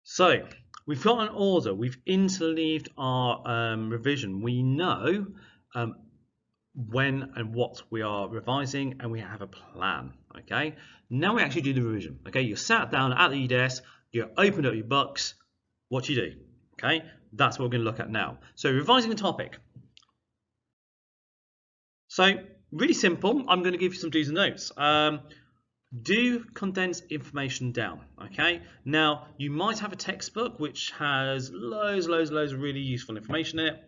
So we've got an order, we've interleaved our revision. We know when and what we are revising, and we have a plan. Okay, now we actually do the revision. Okay, you're sat down at your desk, you open up your books, what do you do? Okay, that's what we're going to look at now. So revising a topic. So really simple, I'm going to give you some do's and don'ts. Do condense information down. Okay, now you might have a textbook which has loads of really useful information in it.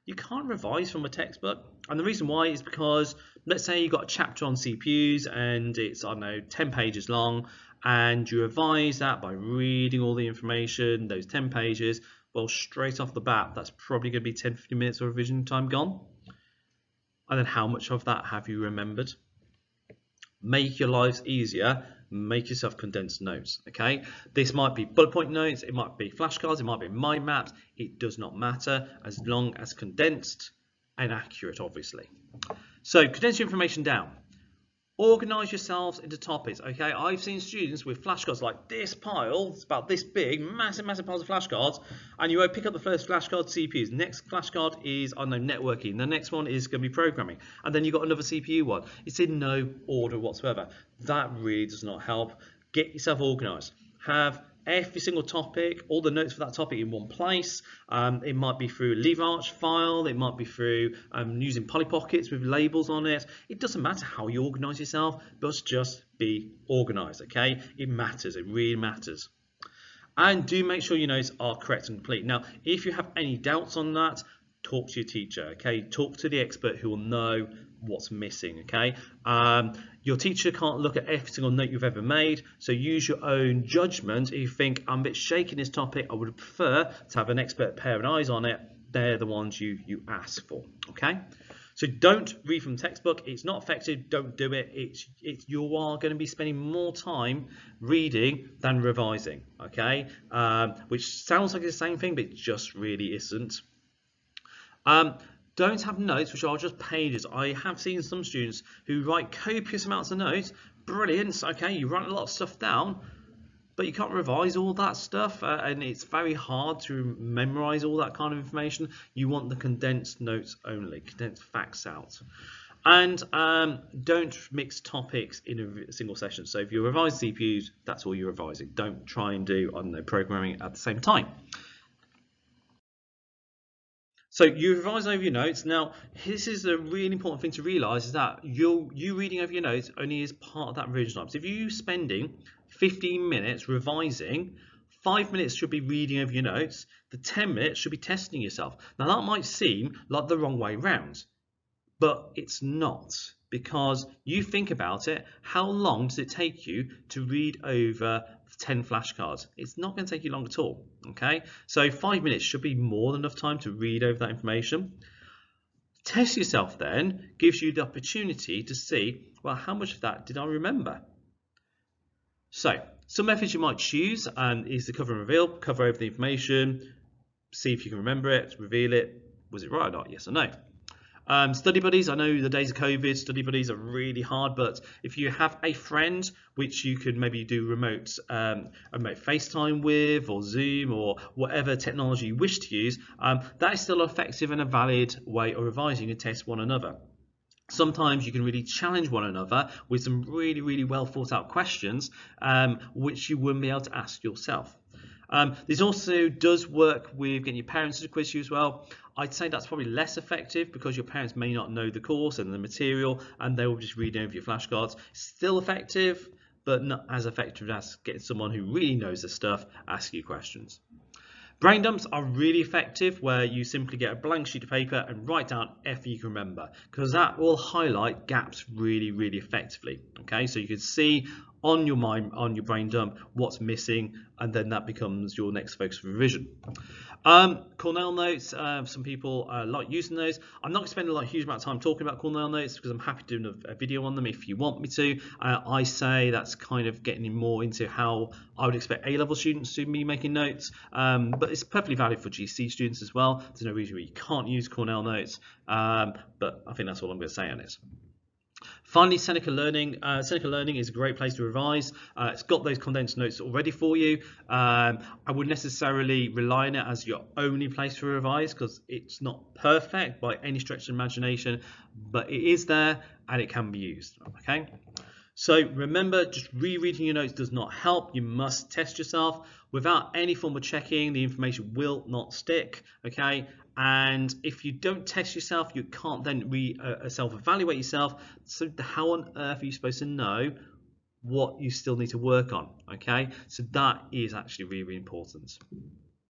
You can't revise from a textbook, and the reason why is because let's say you've got a chapter on CPUs and it's, I don't know, 10 pages long, and you revise that by reading all the information, those 10 pages. Well, straight off the bat, that's probably going to be 10-15 minutes of revision time gone. And then how much of that have you remembered? Make your lives easier, make yourself condensed notes. Okay, this might be bullet point notes, it might be flashcards, it might be mind maps. It does not matter as long as condensed and accurate, obviously. So condense your information down. Organize yourselves into topics. Okay, I've seen students with flashcards like this pile, it's about this big, massive piles of flashcards, and you pick up the first flashcard, CPUs. Next flashcard is, I don't know, networking. The next one is going to be programming, and then you've got another CPU one. It's in no order whatsoever. That really does not help. Get yourself organized. Have every single topic, all the notes for that topic in one place. It might be through a LeverArch file, it might be through using Polly Pockets with labels on it. It doesn't matter how you organize yourself, but just be organized, okay? It matters, it really matters. And do make sure your notes are correct and complete. Now, if you have any doubts on that, talk to your teacher, okay? Talk to the expert who will know what's missing, okay? Your teacher can't look at every single note you've ever made, so use your own judgment. If you think, I'm a bit shaky in this topic, I would prefer to have an expert pair of eyes on it, they're the ones you ask for, okay? So don't read from textbook, it's not effective, don't do it. You are going to be spending more time reading than revising, okay? Which sounds like the same thing, but it just really isn't. Don't have notes which are just pages. I have seen some students who write copious amounts of notes. Brilliant, okay, you write a lot of stuff down, but you can't revise all that stuff, and it's very hard to memorize all that kind of information. You want the condensed notes only, condensed facts out. And don't mix topics in a single session. So if you revise CPUs, that's all you're revising. Don't try and do, I don't know, programming at the same time. So you revise over your notes. Now, this is a really important thing to realise, is that you reading over your notes only is part of that revision time. So if you're spending 15 minutes revising, 5 minutes should be reading over your notes, the 10 minutes should be testing yourself. Now that might seem like the wrong way round, but it's not, because you think about it, how long does it take you to read over 10 flashcards? It's not going to take you long at all, okay? So 5 minutes should be more than enough time to read over that information. Test yourself then gives you the opportunity to see, well, how much of that did I remember? So some methods you might choose is the cover and reveal, cover over the information, see if you can remember it, reveal it, was it right or not, yes or no. Study buddies, I know the days of COVID, study buddies are really hard, but if you have a friend which you could maybe do remote FaceTime with, or Zoom, or whatever technology you wish to use, that is still effective and a valid way of revising and test one another. Sometimes you can really challenge one another with some really well thought out questions, which you wouldn't be able to ask yourself. This also does work with getting your parents to quiz you as well. I'd say that's probably less effective because your parents may not know the course and the material, and they will just read over your flashcards. Still effective, but not as effective as getting someone who really knows the stuff ask you questions. Brain dumps are really effective, where you simply get a blank sheet of paper and write down everything you can remember, because that will highlight gaps really effectively. Okay, so you can see on your mind, on your brain dump, what's missing, and then that becomes your next focus of revision. Cornell Notes, some people like using those. I'm not going to spend a huge amount of time talking about Cornell Notes, because I'm happy to do a video on them if you want me to. I say that's kind of getting more into how I would expect A-level students to be making notes, but it's perfectly valid for GCSE students as well. There's no reason why you can't use Cornell Notes, but I think that's all I'm going to say on it. Finally, Seneca Learning. Seneca Learning is a great place to revise. It's got those condensed notes already for you. I wouldn't necessarily rely on it as your only place to revise because it's not perfect by any stretch of imagination, but it is there and it can be used. Okay. So remember, just rereading your notes does not help. You must test yourself. Without any form of checking, the information will not stick. Okay. And if you don't test yourself, you can't then self-evaluate yourself. So how on earth are you supposed to know what you still need to work on? Okay. So that is actually really, really important.